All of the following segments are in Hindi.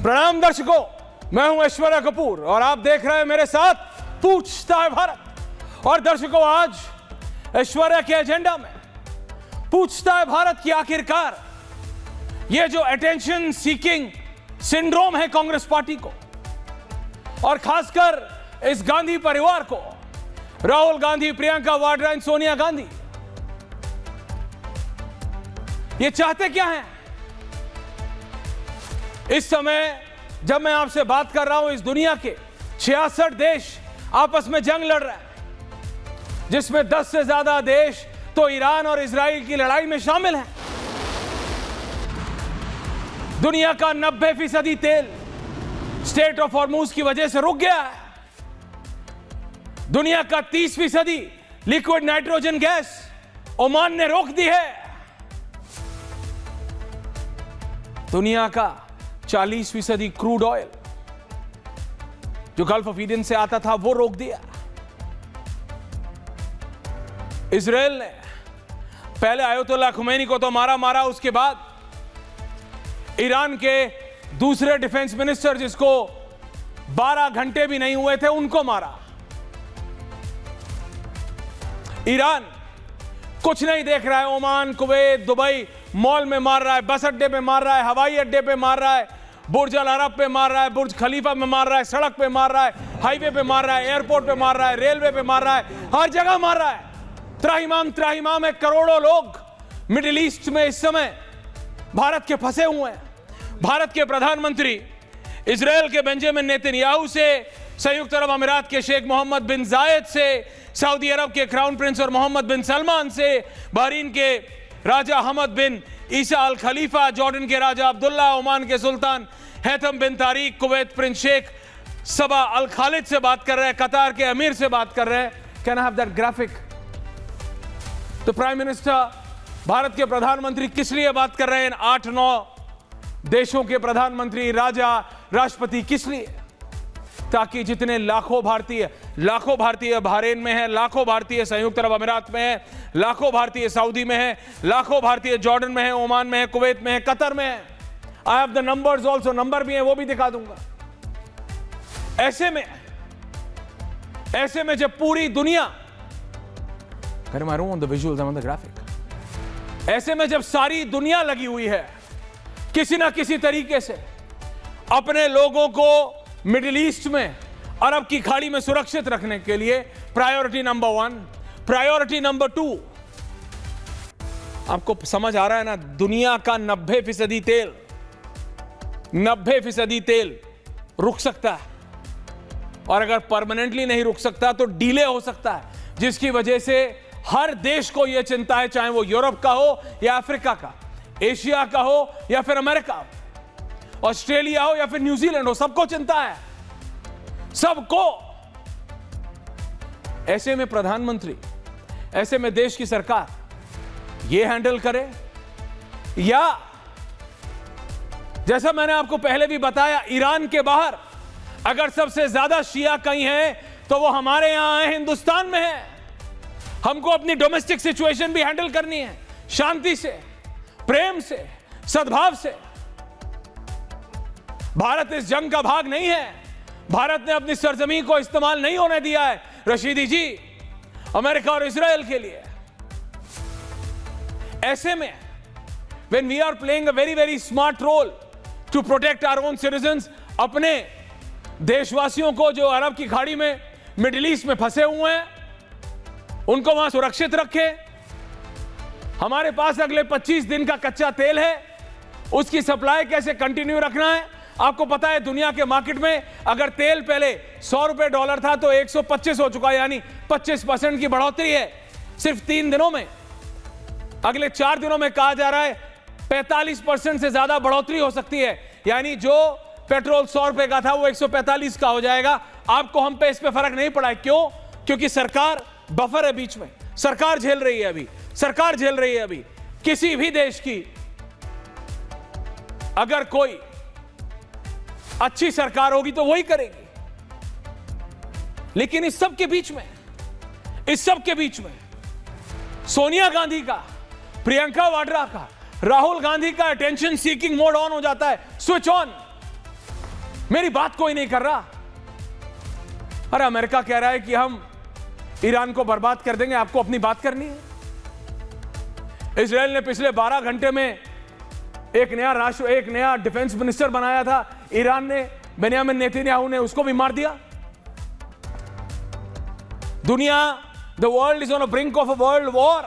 प्रणाम दर्शकों, मैं हूं ऐश्वर्या कपूर और आप देख रहे हैं मेरे साथ पूछता है भारत। और दर्शकों, आज ऐश्वर्या के एजेंडा में पूछता है भारत की आखिरकार ये जो अटेंशन सीकिंग सिंड्रोम है कांग्रेस पार्टी को और खासकर इस गांधी परिवार को, राहुल गांधी, प्रियंका वाड्रा एंड सोनिया गांधी, ये चाहते क्या हैं? इस समय जब मैं आपसे बात कर रहा हूं, इस दुनिया के 66 देश आपस में जंग लड़ रहे हैं, जिसमें 10 से ज्यादा देश तो ईरान और इजराइल की लड़ाई में शामिल हैं। दुनिया का 90% तेल स्टेट ऑफ हॉर्मुज की वजह से रुक गया है। दुनिया का 30% लिक्विड नाइट्रोजन गैस ओमान ने रोक दी है। दुनिया का 40% क्रूड ऑयल जो गल्फ ऑफ ईडन से आता था वो रोक दिया। इजराइल ने पहले आयतुल्लाह खुमैनी को तो मारा, उसके बाद ईरान के दूसरे डिफेंस मिनिस्टर, जिसको 12 घंटे भी नहीं हुए थे, उनको मारा। ईरान कुछ नहीं देख रहा है। ओमान, कुवैत, दुबई मॉल में मार रहा है, बस अड्डे पे मार रहा है, हवाई अड्डे पे मार रहा है, बुर्ज अल अरब पे मार रहा है, बुर्ज खलीफा में मार रहा है, सड़क पे मार रहा है, हाईवे पे मार रहा है, एयरपोर्ट पे मार रहा है, रेलवे पे मार रहा है, हर जगह मार रहा है। त्राहिमाम में करोड़ों लोग मिडिल ईस्ट में इस समय भारत के फंसे हुए हैं। भारत के प्रधानमंत्री इजराइल के बेंजामिन नेतन्याहू से, संयुक्त अरब अमीरात के शेख मोहम्मद बिन जायद से, सऊदी अरब के क्राउन प्रिंस और मोहम्मद बिन सलमान से, बहरीन के राजा हमद बिन ईसा अल खलीफा, जॉर्डन के राजा अब्दुल्ला, ओमान के सुल्तान हैथम बिन तारिक, कुवैत प्रिंस शेख सबा अल खालिद से बात कर रहे हैं, कतार के अमीर से बात कर रहे हैं। Can I have that graphic? तो प्राइम मिनिस्टर, भारत के प्रधानमंत्री किस लिए बात कर रहे हैं? 8-9 देशों के प्रधानमंत्री, राजा, राष्ट्रपति किस लिए? ताकि जितने लाखों भारतीय बहरीन में हैं, लाखों भारतीय संयुक्त अरब अमीरात में हैं, लाखों भारतीय सऊदी में हैं, लाखों भारतीय जॉर्डन में हैं, ओमान में हैं, कुवैत में हैं, कतर में हैं। I have the numbers also, number भी हैं, वो भी दिखा दूंगा। ऐसे में जब पूरी दुनिया, ऐसे में जब सारी दुनिया लगी हुई है किसी ना किसी तरीके से अपने लोगों को मिडिल ईस्ट में, अरब की खाड़ी में सुरक्षित रखने के लिए, प्रायोरिटी नंबर 1, प्रायोरिटी नंबर 2, आपको समझ आ रहा है ना? दुनिया का 90% तेल रुक सकता है, और अगर परमानेंटली नहीं रुक सकता तो डिले हो सकता है, जिसकी वजह से हर देश को यह चिंता है, चाहे वो यूरोप का हो या अफ्रीका का, एशिया का हो या फिर अमेरिका, ऑस्ट्रेलिया हो या फिर न्यूजीलैंड हो, सबको चिंता है, सबको। ऐसे में प्रधानमंत्री, ऐसे में देश की सरकार ये हैंडल करे, या जैसा मैंने आपको पहले भी बताया, ईरान के बाहर अगर सबसे ज्यादा शिया कहीं है तो वो हमारे यहां है, हिंदुस्तान में है। हमको अपनी डोमेस्टिक सिचुएशन भी हैंडल करनी है, शांति से, प्रेम से, सद्भाव से। भारत इस जंग का भाग नहीं है। भारत ने अपनी सरजमीन को इस्तेमाल नहीं होने दिया है, रशीदी जी, अमेरिका और इजराइल के लिए। ऐसे में when we are playing a very very smart role to protect our own citizens, अपने देशवासियों को जो अरब की खाड़ी में, मिडिल ईस्ट में फंसे हुए हैं, उनको वहां सुरक्षित रखें। हमारे पास अगले 25 दिन का कच्चा तेल है, उसकी सप्लाई कैसे कंटिन्यू रखना है। आपको पता है दुनिया के मार्केट में अगर तेल पहले $100 था तो 125 हो चुका है, यानी 25% की बढ़ोतरी है सिर्फ 3 दिनों में। अगले 4 दिनों में कहा जा रहा है 45% से ज्यादा बढ़ोतरी हो सकती है, यानी जो पेट्रोल $100 का था वो 145 का हो जाएगा। आपको हम पे इस पे फर्क नहीं पड़ा है। क्यों? क्योंकि सरकार बफर है बीच में, सरकार झेल रही है अभी। किसी भी देश की अगर कोई अच्छी सरकार होगी तो वही करेगी। लेकिन इस सब के बीच में सोनिया गांधी का, प्रियंका वाड्रा का, राहुल गांधी का अटेंशन सीकिंग मोड ऑन हो जाता है, स्विच ऑन। मेरी बात कोई नहीं कर रहा। अरे अमेरिका कह रहा है कि हम ईरान को बर्बाद कर देंगे, आपको अपनी बात करनी है। इजराइल ने पिछले 12 घंटे में एक नया डिफेंस मिनिस्टर बनाया था। ईरान ने, बेंयामिन नेतन्याहू ने उसको भी मार दिया। दुनिया, the world is on a brink of a world war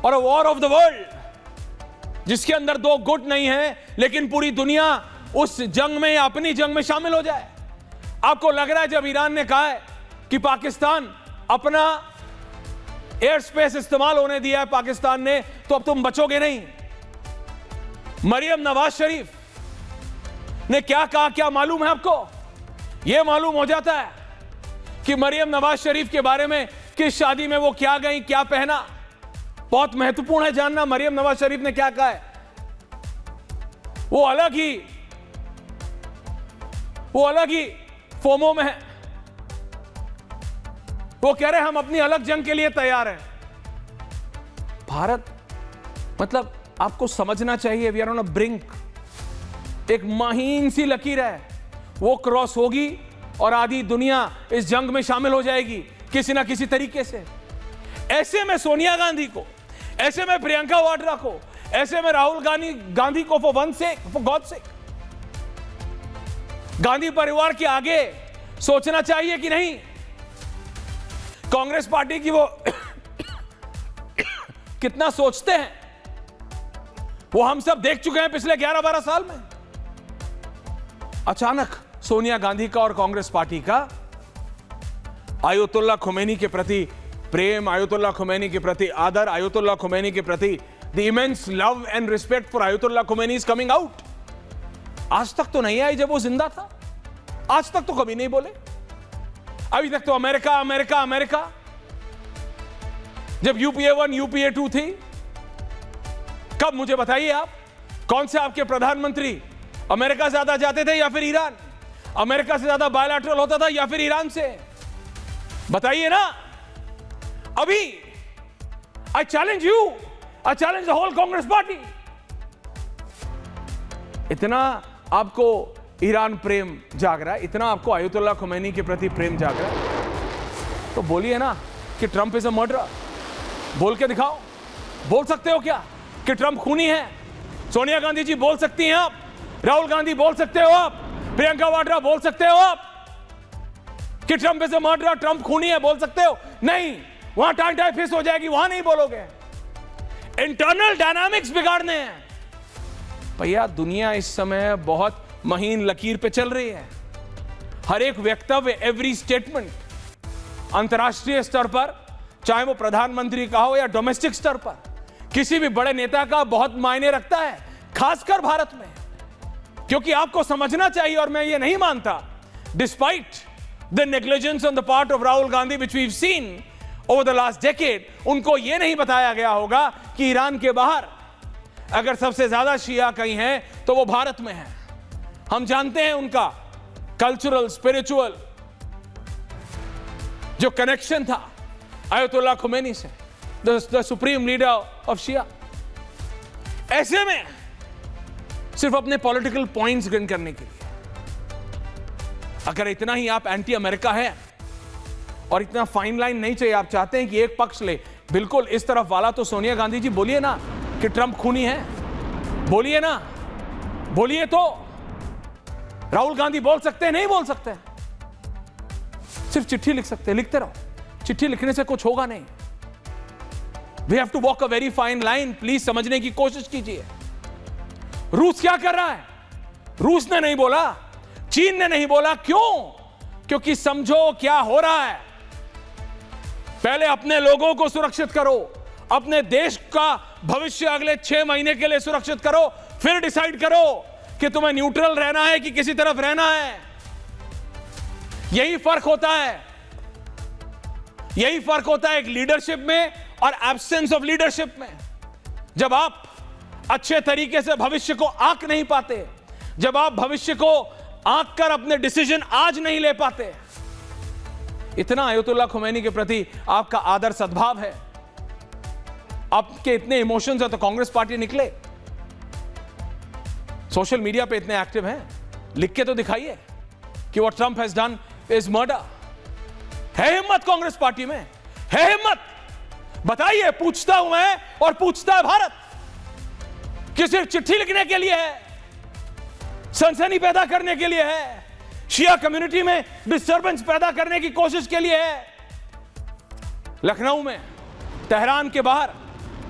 और a war of the world, जिसके अंदर 2 गुट नहीं है, लेकिन पूरी दुनिया उस जंग में या अपनी जंग में शामिल हो जाए। आपको लग रहा है जब ईरान ने कहा है कि पाकिस्तान अपना एयर स्पेस इस्तेमाल होने दिया है पाकिस्तान ने, तो अब तुम बचोगे नहीं। मरियम नवाज शरीफ ने क्या कहा, क्या मालूम है आपको? यह मालूम हो जाता है कि मरियम नवाज शरीफ के बारे में, किस शादी में वो क्या गई, क्या पहना। बहुत महत्वपूर्ण है जानना मरियम नवाज शरीफ ने क्या कहा है। वो अलग ही फोमो में है। वो कह रहे हैं हम अपनी अलग जंग के लिए तैयार हैं। भारत, मतलब आपको समझना चाहिए, we are on a brink. एक महीन सी लकीर है, वो क्रॉस होगी और आधी दुनिया इस जंग में शामिल हो जाएगी किसी ना किसी तरीके से। ऐसे में सोनिया गांधी को, ऐसे में प्रियंका वाड्रा को, ऐसे में राहुल गांधी को, फॉर गॉड सेक, गांधी परिवार के आगे सोचना चाहिए कि नहीं। कांग्रेस पार्टी की वो कितना सोचते हैं वो हम सब देख चुके हैं पिछले 11-12 साल में। अचानक सोनिया गांधी का और कांग्रेस पार्टी का आयतुल्लाह खुमैनी के प्रति प्रेम, आयतुल्लाह खुमैनी के प्रति आदर, आयतुल्लाह खुमैनी के प्रति the immense love and respect for Ayatollah Khomeini is coming out. आज तक तो नहीं आई जब वो जिंदा था, आज तक तो कभी नहीं बोले। अभी तक तो अमेरिका अमेरिका अमेरिका। जब यूपीए 1 यूपीए 2 थी, कब, मुझे बताइए आप, कौन से आपके प्रधानमंत्री अमेरिका से ज्यादा जाते थे या फिर ईरान? अमेरिका से ज्यादा बायलैटरल होता था या फिर ईरान से? बताइए ना। अभी I challenge you, I challenge the whole Congress party. इतना आपको ईरान प्रेम जाग रहा है, इतना आपको आयतुल्लाह खुमैनी के प्रति प्रेम जाग रहा है, तो बोलिए ना कि ट्रंप इज अ मर्डरर। बोल के दिखाओ। बोल सकते हो क्या कि ट्रंप खूनी है? सोनिया गांधी जी बोल सकती हैं आप, राहुल गांधी बोल सकते हो आप, प्रियंका वाड्रा बोल सकते हो आप कि Trump is a murderer, Trump खूनी है, बोल सकते हो? नहीं, वहां टाई फिस हो जाएगी, वहां नहीं बोलोगे। इंटरनल डायनामिक्स बिगाड़ने हैं। भैया दुनिया इस समय बहुत महीन लकीर पे चल रही है। हर एक वक्तव्य, एवरी स्टेटमेंट अंतर्राष्ट्रीय स्तर पर, चाहे वो प्रधानमंत्री का हो या डोमेस्टिक स्तर पर, किसी भी बड़े नेता का बहुत मायने रखता है, खासकर भारत में। क्योंकि आपको समझना चाहिए, और मैं ये नहीं मानता, despite the negligence on the part of Rahul Gandhi which we have seen over the last decade, उनको यह नहीं बताया गया होगा कि ईरान के बाहर अगर सबसे ज्यादा शिया कहीं है तो वो भारत में है। हम जानते हैं उनका कल्चरल, स्पिरिचुअल जो कनेक्शन था आयतुल्लाह खुमैनी से, द सुप्रीम लीडर ऑफ शिया। ऐसे में सिर्फ अपने पॉलिटिकल पॉइंट्स गेन करने के लिए, अगर इतना ही आप एंटी अमेरिका है और इतना फाइन लाइन नहीं चाहिए, आप चाहते हैं कि एक पक्ष ले बिल्कुल इस तरफ वाला, तो सोनिया गांधी जी बोलिए ना कि ट्रंप खूनी है, बोलिए ना, बोलिए। तो राहुल गांधी बोल सकते हैं? नहीं बोल सकते, सिर्फ चिट्ठी लिख सकते हैं। लिखते रहो, चिट्ठी लिखने से कुछ होगा नहीं। We have to walk a very fine line. Please समझने की कोशिश कीजिए। रूस क्या कर रहा है? रूस ने नहीं बोला, चीन ने नहीं बोला। क्यों? क्योंकि समझो क्या हो रहा है। पहले अपने लोगों को सुरक्षित करो, अपने देश का भविष्य अगले 6 महीने के लिए सुरक्षित करो, फिर डिसाइड करो कि तुम्हें न्यूट्रल रहना है कि किसी तरफ रहना है। यही फर्क होता है, यही फर्क होता है एक लीडरशिप में और एब्सेंस ऑफ लीडरशिप में। जब आप अच्छे तरीके से भविष्य को आंक नहीं पाते, जब आप भविष्य को आंक कर अपने डिसीजन आज नहीं ले पाते। इतना आयतुल्लाह खुमैनी के प्रति आपका आदर सद्भाव है, आपके इतने इमोशंस है, तो कांग्रेस पार्टी निकले, सोशल मीडिया पे इतने एक्टिव हैं, लिख के तो दिखाइए कि what Trump has done is murder. है हिम्मत कांग्रेस पार्टी में? है हिम्मत? बताइए। पूछता हूं मैं और पूछता है भारत कि सिर्फ चिट्ठी लिखने के लिए है, सनसनी पैदा करने के लिए है, शिया कम्युनिटी में डिस्टर्बेंस पैदा करने की कोशिश के लिए है। लखनऊ में, तेहरान के बाहर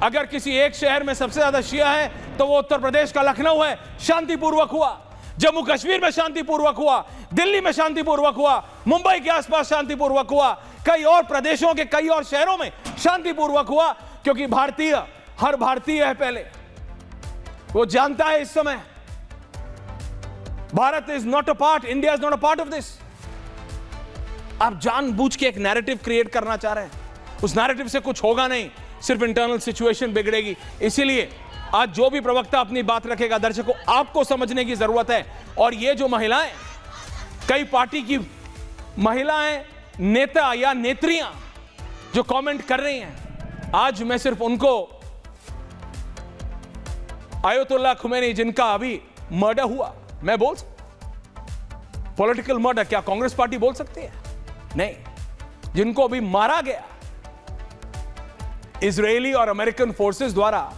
अगर किसी एक शहर में सबसे ज्यादा शिया है तो वो उत्तर प्रदेश का लखनऊ है। शांतिपूर्वक हुआ। जम्मू कश्मीर में शांतिपूर्वक हुआ, दिल्ली में शांतिपूर्वक हुआ, मुंबई के आसपास शांतिपूर्वक हुआ, कई और प्रदेशों के कई और शहरों में शांतिपूर्वक हुआ, क्योंकि भारतीय हर भारतीय है। पहले वो जानता है इस समय Bharat is not a part, India is not a part of this. आप जानबूझ के एक नैरेटिव क्रिएट करना चाह रहे हैं, उस नैरेटिव से कुछ होगा नहीं, सिर्फ इंटरनल सिचुएशन बिगड़ेगी। इसीलिए आज जो भी प्रवक्ता अपनी बात रखेगा, दर्शकों आपको समझने की जरूरत है। और ये जो महिलाएं, कई पार्टी की महिलाएं, नेता या नेत्रियां जो कमेंट कर रही हैं, आज मैं सिर्फ उनको, आयतुल्लाह खुमैनी जिनका अभी मर्डर हुआ, मैं बोल पॉलिटिकल मर्डर, क्या कांग्रेस पार्टी बोल सकती है? नहीं। जिनको अभी मारा गया इजरायली और अमेरिकन फोर्सेस द्वारा,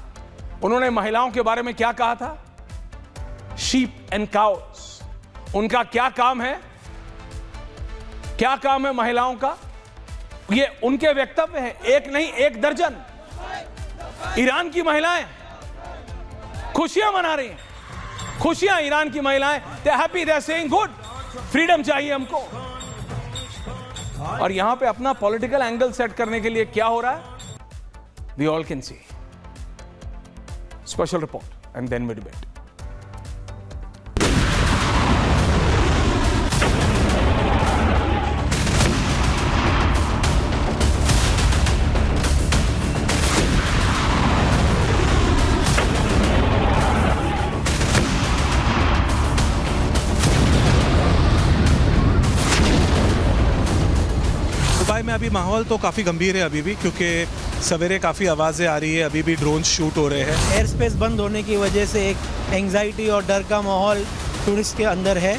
उन्होंने महिलाओं के बारे में क्या कहा था? Sheep and cows. उनका क्या काम है? क्या काम है महिलाओं का? ये उनके वक्तव्य हैं, एक नहीं एक दर्जन। ईरान की महिलाएं खुशियां मना रही हैं, खुशियां। ईरान की महिलाएं they happy, they saying good, freedom चाहिए हमको। और यहां पे अपना पॉलिटिकल एंगल सेट करने के लिए क्या हो रहा है? We all can see. Special report and then we debate. Dubai में अभी माहौल तो काफ़ी गंभीर है अभी भी, क्योंकि सवेरे काफ़ी आवाज़ें आ रही है, अभी भी ड्रोन शूट हो रहे हैं। एयर स्पेस बंद होने की वजह से एक एंग्जाइटी और डर का माहौल टूरिस्ट के अंदर है।